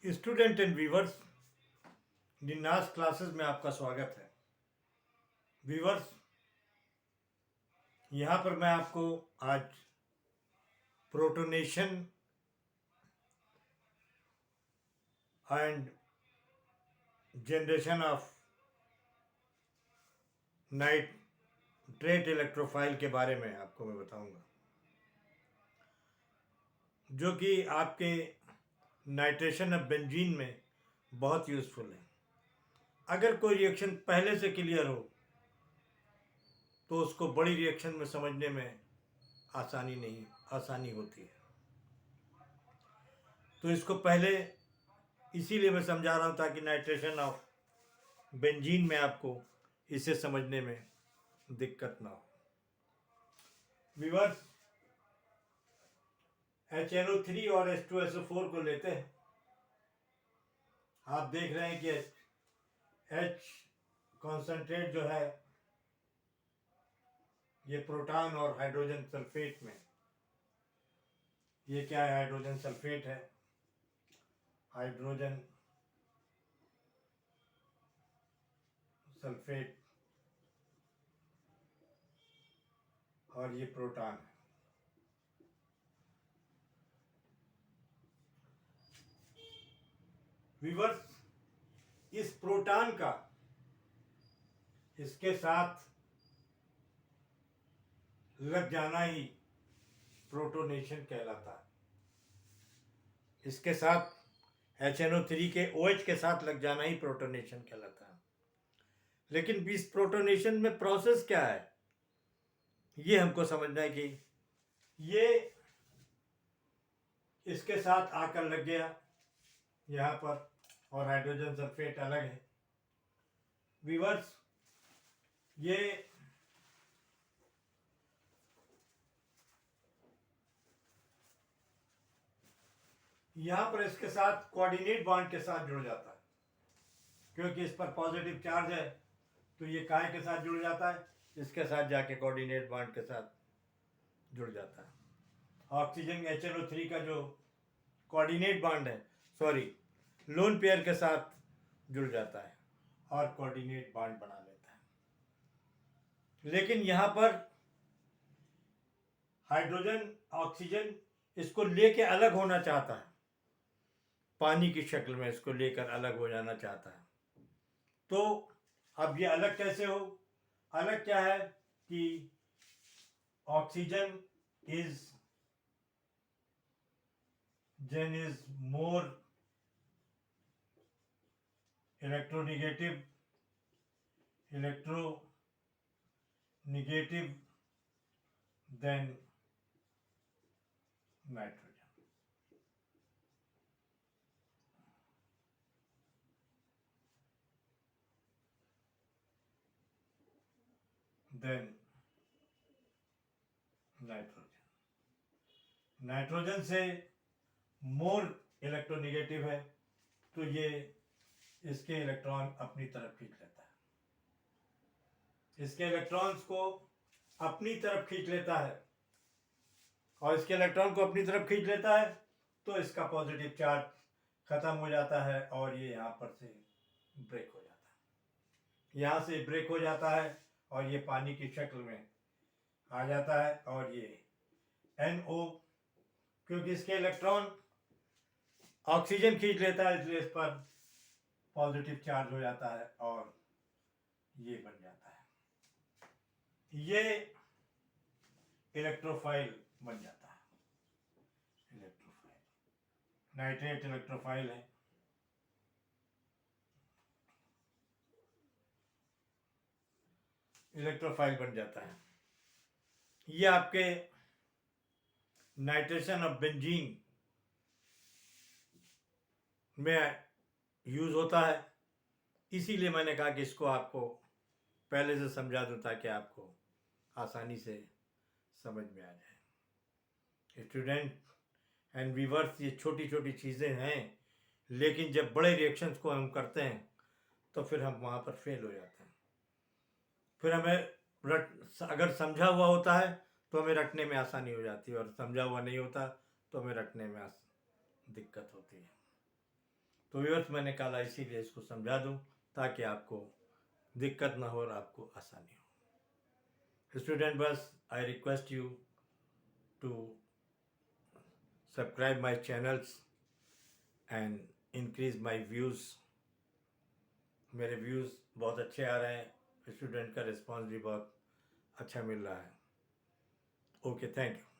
Student and viewers, निन्नास classes में आपका स्वागत है। व्यूवर्स, यहाँ पर मैं आपको आज protonation and generation of nitrate electrophile के बारे में आपको मैं बताऊंगा, जो कि आपके नाइट्रेशन ऑफ बेंजीन में बहुत यूज़फुल है। अगर कोई रिएक्शन पहले से क्लियर हो तो उसको बड़ी रिएक्शन में समझने में आसानी होती है। तो इसको पहले इसीलिए मैं समझा रहा हूँ ताकि नाइट्रेशन ऑफ बेंजीन में आपको इसे समझने में दिक्कत ना हो। व्यूअर्स, HNO3 और H2SO4 को लेते हैं। आप देख रहे हैं कि H कॉन्सेंट्रेट जो है ये प्रोटॉन और हाइड्रोजन सल्फेट में, ये क्या है? हाइड्रोजन सल्फेट है, हाइड्रोजन सल्फेट, और ये प्रोटॉन है। व्यूअर्स, इस प्रोटॉन का इसके साथ लग जाना ही प्रोटोनेशन कहलाता है। इसके साथ HNO3 के OH के साथ लग जाना ही प्रोटोनेशन कहलाता है। लेकिन इस प्रोटोनेशन में प्रोसेस क्या है, ये हमको समझना है कि ये इसके साथ आकर लग गया यहाँ पर, और हाइड्रोजन सल्फेट अलग है। व्यूअर्स, ये यहाँ पर इसके साथ कोऑर्डिनेट बॉन्ड के साथ जुड़ जाता है, क्योंकि इस पर पॉजिटिव चार्ज है। तो ये काय के साथ जुड़ जाता है, इसके साथ जाके कोऑर्डिनेट बॉन्ड के साथ जुड़ जाता है। ऑक्सीजन HNO3 का जो कोऑर्डिनेट बॉन्ड है, लोन पेयर के साथ जुड़ जाता है और कोऑर्डिनेट बॉन्ड बना लेता है। लेकिन यहाँ पर हाइड्रोजन ऑक्सीजन इसको लेके अलग होना चाहता है, पानी की शक्ल में इसको लेकर अलग हो जाना चाहता है। तो अब ये अलग कैसे हो? अलग क्या है कि oxygen is more electronegative than nitrogen. Than nitrogen से मोर इलेक्ट्रोनेगेटिव है, तो ये इसके इलेक्ट्रॉन अपनी तरफ खींच लेता है, इसके इलेक्ट्रॉन्स को अपनी तरफ खींच लेता है, और इसके इलेक्ट्रॉन को अपनी तरफ खींच लेता है तो इसका पॉजिटिव चार्ज खत्म हो जाता है और ये यहाँ पर से ब्रेक हो जाता है। यहाँ से ब्रेक हो जाता है और ये पानी की शक्ल में आ जाता है, और ये NO, क्योंकि इसके इलेक्ट्रॉन ऑक्सीजन खींच लेता है इसलिए इस पर पॉजिटिव चार्ज हो जाता है और ये बन जाता है, ये इलेक्ट्रोफाइल बन जाता है। इलेक्ट्रोफाइल नाइट्रेट इलेक्ट्रोफाइल है। इलेक्ट्रोफाइल बन जाता है। ये आपके नाइट्रेशन ऑफ बेंजीन में यूज होता है। इसीलिए मैंने कहा कि इसको आपको पहले से समझा दूं ताकि आपको आसानी से समझ में आ जाए। स्टूडेंट एंड व्यूअर्स, ये छोटी छोटी चीज़ें हैं, लेकिन जब बड़े रिएक्शंस को हम करते हैं तो फिर हम वहाँ पर फेल हो जाते हैं। फिर हमें अगर समझा हुआ होता है तो हमें रटने में आसानी हो जाती है, और समझा हुआ नहीं होता तो हमें रटने में दिक्कत होती है। तो व्यूअर्स मैंने कहा इसीलिए इसको समझा दूं ताकि आपको दिक्कत ना हो और आपको आसानी हो। स्टूडेंट बस I request you to subscribe my channels and increase my views. मेरे व्यूज़ बहुत अच्छे आ रहे हैं, स्टूडेंट का रिस्पांस भी बहुत अच्छा मिल रहा है। Okay, thank you.